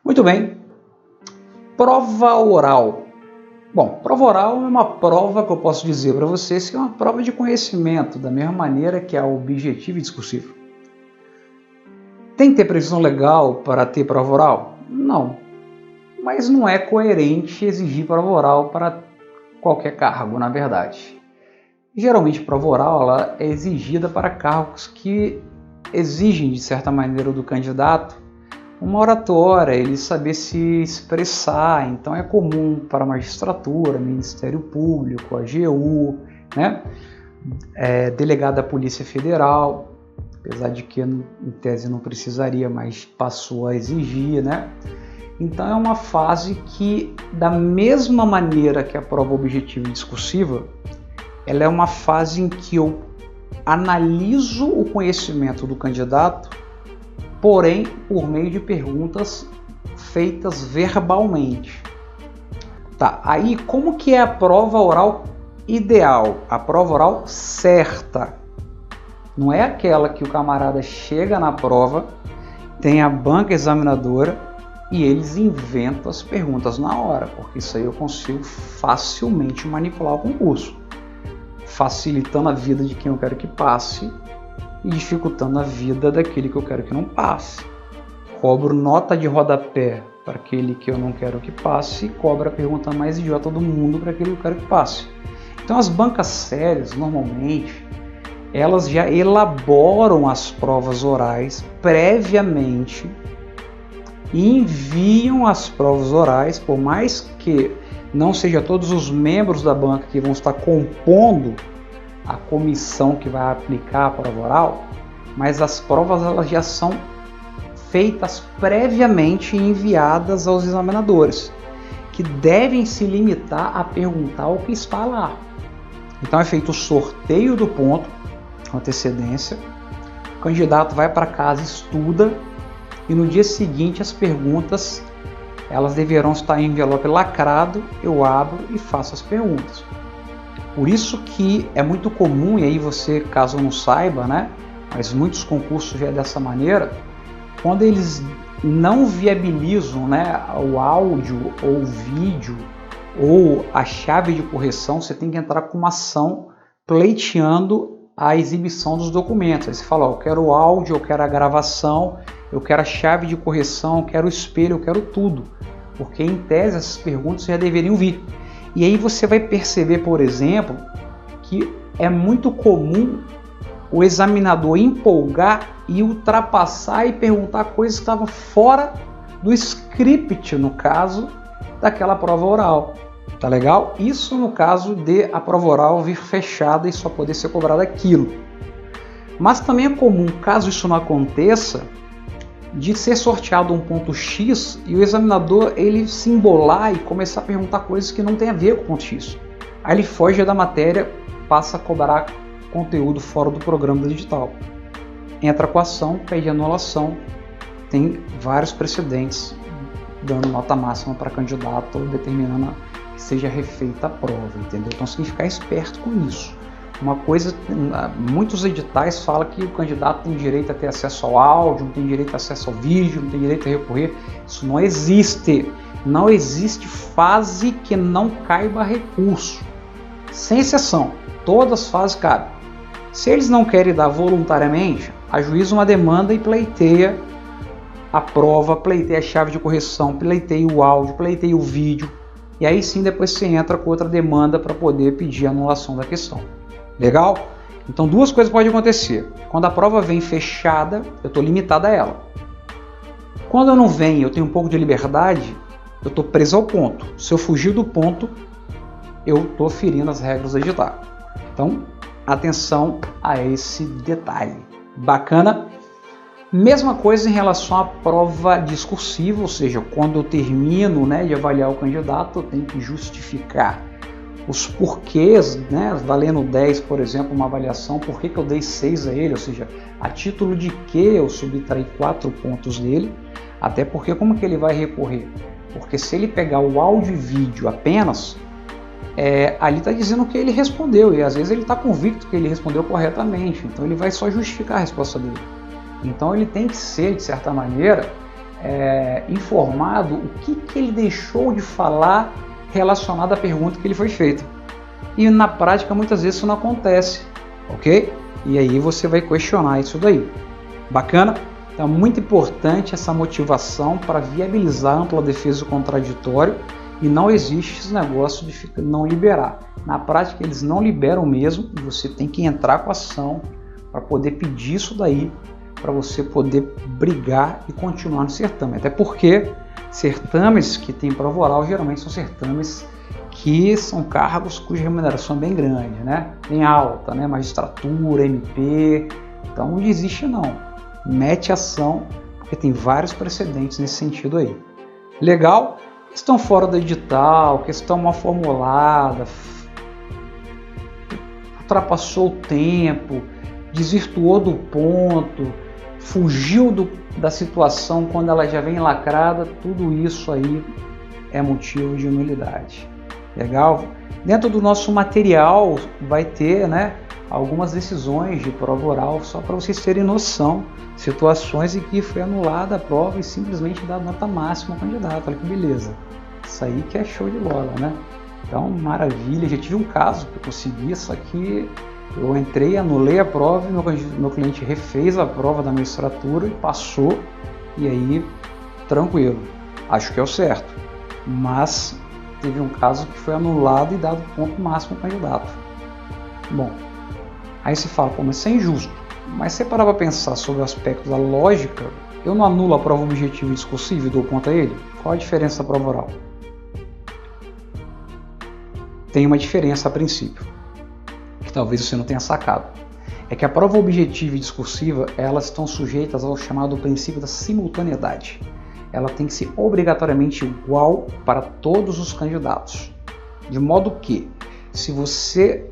Muito bem. Prova oral. Bom, prova oral é uma prova que eu posso dizer para vocês que é uma prova de conhecimento, da mesma maneira que a objetiva e discursiva. Tem que ter previsão legal para ter prova oral? Não. Mas não é coerente exigir prova oral para qualquer cargo, na verdade. Geralmente, prova oral ela é exigida para cargos que exigem, de certa maneira, do candidato uma oratória, ele saber se expressar. Então é comum para a magistratura, Ministério Público, AGU, né? Delegado da Polícia Federal, apesar de que em tese não precisaria, mas passou a exigir, né? Então é uma fase que, da mesma maneira que a prova objetiva e discursiva, ela é uma fase em que eu analiso o conhecimento do candidato, porém por meio de perguntas feitas verbalmente. Tá, aí como que é a prova oral ideal? A prova oral certa. Não é aquela que o camarada chega na prova, tem a banca examinadora e eles inventam as perguntas na hora, porque isso aí eu consigo facilmente manipular o concurso, facilitando a vida de quem eu quero que passe e dificultando a vida daquele que eu quero que não passe. Cobro nota de rodapé para aquele que eu não quero que passe e cobro a pergunta mais idiota do mundo para aquele que eu quero que passe. Então as bancas sérias, normalmente, elas já elaboram as provas orais previamente e enviam as provas orais, por mais que não seja todos os membros da banca que vão estar compondo a comissão que vai aplicar a prova oral, mas as provas elas já são feitas previamente e enviadas aos examinadores, que devem se limitar a perguntar o que está lá. Então é feito o sorteio do ponto com antecedência, o candidato vai para casa, estuda, e no dia seguinte as perguntas elas deverão estar em envelope lacrado, eu abro e faço as perguntas. Por isso que é muito comum, e aí você, caso não saiba, né, mas muitos concursos já é dessa maneira, quando eles não viabilizam, né, o áudio ou o vídeo ou a chave de correção, você tem que entrar com uma ação pleiteando a exibição dos documentos. Aí você fala, ó, eu quero o áudio, eu quero a gravação, eu quero a chave de correção, eu quero o espelho, eu quero tudo. Porque em tese essas perguntas já deveriam vir. E aí você vai perceber, por exemplo, que é muito comum o examinador empolgar e ultrapassar e perguntar coisas que estavam fora do script, no caso, daquela prova oral. Tá legal? Isso no caso de a prova oral vir fechada e só poder ser cobrado aquilo. Mas também é comum, caso isso não aconteça, de ser sorteado um ponto X e o examinador ele se embolar e começar a perguntar coisas que não tem a ver com o ponto X. Aí ele foge da matéria, passa a cobrar conteúdo fora do programa da digital. Entra com a ação, pede anulação, tem vários precedentes dando nota máxima para candidato ou determinando que seja refeita a prova, entendeu? Então você tem que ficar esperto com isso. Uma coisa, muitos editais falam que o candidato tem direito a ter acesso ao áudio, não tem direito a acesso ao vídeo, não tem direito a recorrer. Isso não existe. Não existe fase que não caiba recurso. Sem exceção, todas as fases cabem. Se eles não querem dar voluntariamente, ajuiza uma demanda e pleiteia a prova, pleiteia a chave de correção, pleiteia o áudio, pleiteia o vídeo. E aí sim depois você entra com outra demanda para poder pedir a anulação da questão. Legal? Então duas coisas podem acontecer. Quando a prova vem fechada, eu estou limitado a ela. Quando eu não venho, eu tenho um pouco de liberdade, eu estou preso ao ponto. Se eu fugir do ponto, eu estou ferindo as regras do edital. Então, atenção a esse detalhe. Bacana? Mesma coisa em relação à prova discursiva, ou seja, quando eu termino, né, de avaliar o candidato, eu tenho que justificar os porquês, né, valendo 10, por exemplo, uma avaliação, por que eu dei 6 a ele, ou seja, a título de que eu subtraí 4 pontos dele, até porque como que ele vai recorrer? Porque se ele pegar o áudio e vídeo apenas, ali está dizendo que ele respondeu, e às vezes ele está convicto que ele respondeu corretamente, então ele vai só justificar a resposta dele. Então ele tem que ser, de certa maneira, informado o que ele deixou de falar relacionado à pergunta que ele foi feita. E na prática muitas vezes isso não acontece, ok? E aí você vai questionar isso daí. Bacana? Então é muito importante essa motivação para viabilizar a ampla defesa do contraditório, e não existe esse negócio de não liberar. Na prática eles não liberam mesmo, e você tem que entrar com a ação para poder pedir isso daí, para você poder brigar e continuar no certame. Até porque certames que têm prova oral geralmente são certames que são cargos cuja remuneração é bem grande, né? Bem alta, né? Magistratura, MP. Então não desiste não. Mete ação, porque tem vários precedentes nesse sentido aí. Legal? Questão fora do edital, questão mal formulada, ultrapassou o tempo, desvirtuou do ponto, fugiu da situação quando ela já vem lacrada, tudo isso aí é motivo de nulidade. Legal? Dentro do nosso material vai ter, né, algumas decisões de prova oral, só para vocês terem noção, situações em que foi anulada a prova e simplesmente dado nota máxima ao candidato. Olha que beleza. Isso aí que é show de bola, né? Então, maravilha. Já tive um caso que eu consegui, só que eu entrei, anulei a prova e meu cliente refez a prova da magistratura e passou, e aí, tranquilo. Acho que é o certo. Mas teve um caso que foi anulado e dado ponto máximo ao candidato. Bom, aí você fala, pô, mas isso é injusto. Mas se você parar para pensar sobre o aspecto da lógica, eu não anulo a prova objetiva e discursiva e dou ponto a ele? Qual a diferença da prova oral? Tem uma diferença a princípio, que talvez você não tenha sacado. É que a prova objetiva e discursiva, elas estão sujeitas ao chamado princípio da simultaneidade. Ela tem que ser obrigatoriamente igual para todos os candidatos. De modo que, se você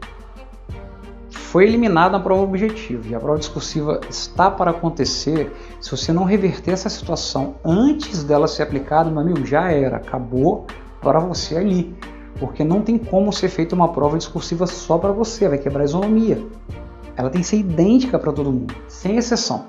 foi eliminado na prova objetiva e a prova discursiva está para acontecer, se você não reverter essa situação antes dela ser aplicada, meu amigo, já era, acabou para você ali. Porque não tem como ser feita uma prova discursiva só para você, vai quebrar a isonomia. Ela tem que ser idêntica para todo mundo, sem exceção.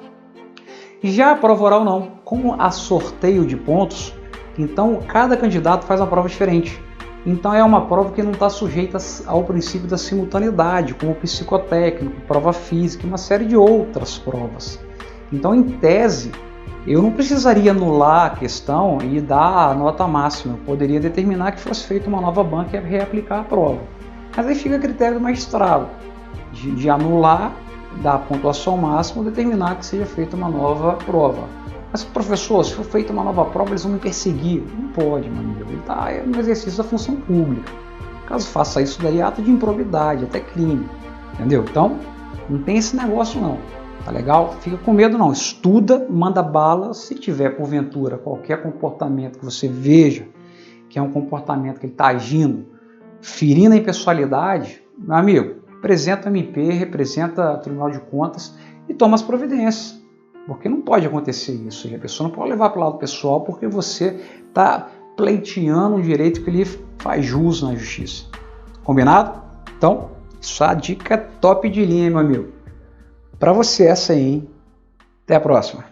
E já a prova oral não, como há sorteio de pontos, então cada candidato faz uma prova diferente. Então é uma prova que não está sujeita ao princípio da simultaneidade, como psicotécnico, prova física e uma série de outras provas. Então, em tese, eu não precisaria anular a questão e dar a nota máxima. Eu poderia determinar que fosse feita uma nova banca e reaplicar a prova. Mas aí fica a critério do magistrado de anular, dar a pontuação máxima ou determinar que seja feita uma nova prova. Mas, professor, se for feita uma nova prova, eles vão me perseguir. Não pode, meu amigo. Ele está no exercício da função pública. Caso faça isso daí, é ato de improbidade, até crime. Entendeu? Então, não tem esse negócio não. Tá legal? Fica com medo não. Estuda, manda bala. Se tiver, porventura, qualquer comportamento que você veja que é um comportamento que ele está agindo, ferindo a impessoalidade, meu amigo, representa o MP, representa o Tribunal de Contas e toma as providências. Porque não pode acontecer isso. A pessoa não pode levar para o lado pessoal porque você está pleiteando um direito que lhe faz jus na justiça. Combinado? Então, isso é a dica top de linha, meu amigo. Para você essa aí, hein? Até a próxima.